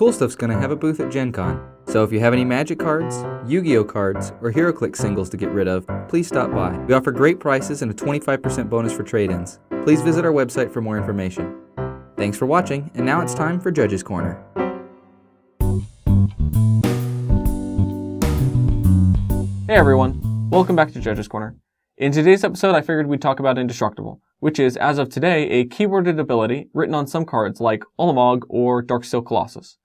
Cool Stuff's gonna have a booth at Gen Con, so if you have any Magic cards, Yu-Gi-Oh cards, or HeroClix singles to get rid of, please stop by. We offer great prices and a 25% bonus for trade-ins. Please visit our website for more information. Thanks for watching, and now it's time for Judge's Corner. Hey everyone, welcome back to Judge's Corner. In today's episode, I figured we'd talk about Indestructible, which is, as of today, a keyworded ability written on some cards like Ulamog or Darksteel Colossus.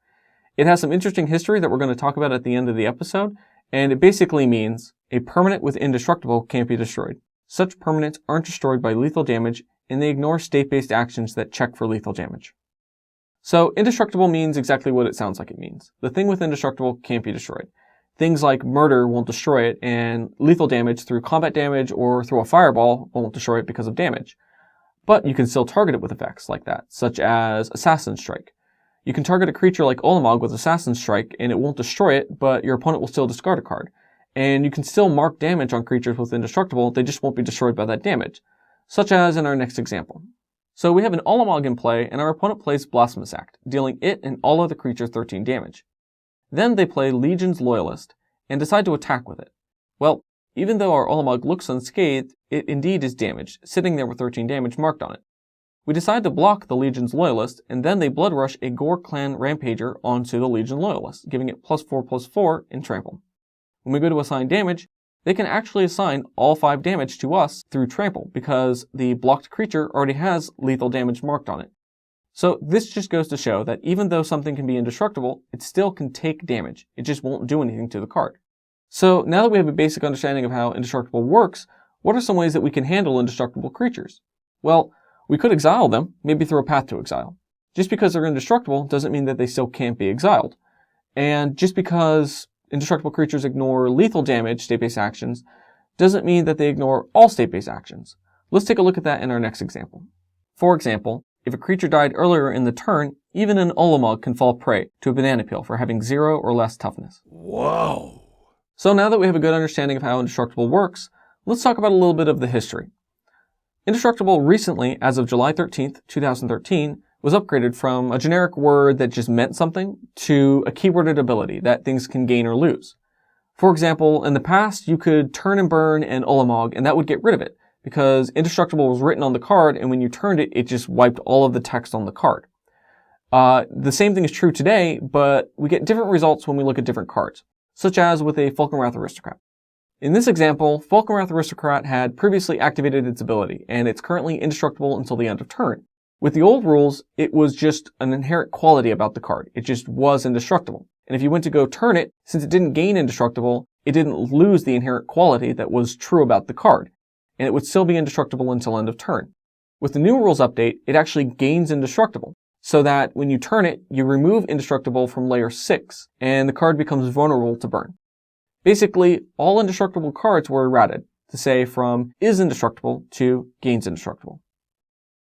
It has some interesting history that we're going to talk about at the end of the episode, and it basically means a permanent with Indestructible can't be destroyed. Such permanents aren't destroyed by lethal damage, and they ignore state-based actions that check for lethal damage. So, Indestructible means exactly what it sounds like it means. The thing with Indestructible can't be destroyed. Things like murder won't destroy it, and lethal damage through combat damage or through a fireball won't destroy it because of damage. But you can still target it with effects like that, such as Assassin Strike. You can target a creature like Ulamog with Assassin Strike, and it won't destroy it, but your opponent will still discard a card. And you can still mark damage on creatures with Indestructible, they just won't be destroyed by that damage, such as in our next example. So we have an Ulamog in play, and our opponent plays Blasphemous Act, dealing it and all other creatures 13 damage. Then they play Legion's Loyalist, and decide to attack with it. Well, even though our Ulamog looks unscathed, it indeed is damaged, sitting there with 13 damage marked on it. We decide to block the Legion's Loyalist, and then they Blood Rush a Gore Clan Rampager onto the Legion Loyalist, giving it +4/+4 in Trample. When we go to assign damage, they can actually assign all 5 damage to us through Trample, because the blocked creature already has lethal damage marked on it. So this just goes to show that even though something can be indestructible, it still can take damage. It just won't do anything to the card. So now that we have a basic understanding of how Indestructible works, what are some ways that we can handle indestructible creatures? Well, we could exile them, maybe through a Path to Exile. Just because they're indestructible doesn't mean that they still can't be exiled. And just because indestructible creatures ignore lethal damage, state-based actions, doesn't mean that they ignore all state-based actions. Let's take a look at that in our next example. For example, if a creature died earlier in the turn, even an Ulamog can fall prey to a banana peel for having 0 or less toughness. Whoa! So now that we have a good understanding of how Indestructible works, let's talk about a little bit of the history. Indestructible recently, as of July 13th, 2013, was upgraded from a generic word that just meant something to a keyworded ability that things can gain or lose. For example, in the past, you could turn and burn an Ulamog, and that would get rid of it, because Indestructible was written on the card, and when you turned it, it just wiped all of the text on the card. The same thing is true today, but we get different results when we look at different cards, such as with a Falkenrath Aristocrat. In this example, Falkenrath Aristocrat had previously activated its ability, and it's currently indestructible until the end of turn. With the old rules, it was just an inherent quality about the card. It just was indestructible. And if you went to go turn it, since it didn't gain indestructible, it didn't lose the inherent quality that was true about the card, and it would still be indestructible until end of turn. With the new rules update, it actually gains indestructible, so that when you turn it, you remove indestructible from layer 6, and the card becomes vulnerable to burn. Basically, all indestructible cards were errated, to say from is indestructible to gains indestructible.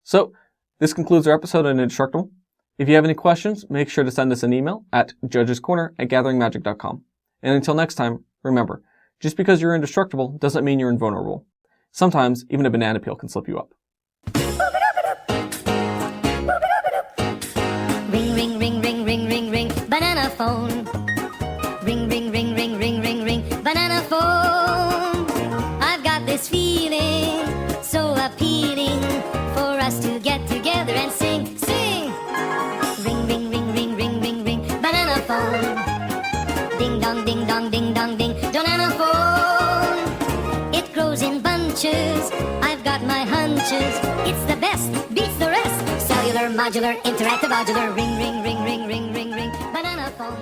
So, this concludes our episode on Indestructible. If you have any questions, make sure to send us an email at judgescorner@gatheringmagic.com. And until next time, remember, just because you're indestructible doesn't mean you're invulnerable. Sometimes, even a banana peel can slip you up. Ring, ring, ring, ring, ring, ring, ring, banana phone. Ring, ring, ring, ring, ring, ring, ring, banana phone. I've got this feeling, so appealing, for us to get together and sing, sing. Ring, ring, ring, ring, ring, ring, ring, banana phone. Ding dong, ding dong, ding dong, ding, banana phone. It grows in bunches, I've got my hunches. It's the best, beats the rest. Cellular, modular, interactive, modular. Ring, ring, ring, ring, ring, ring, ring, banana phone.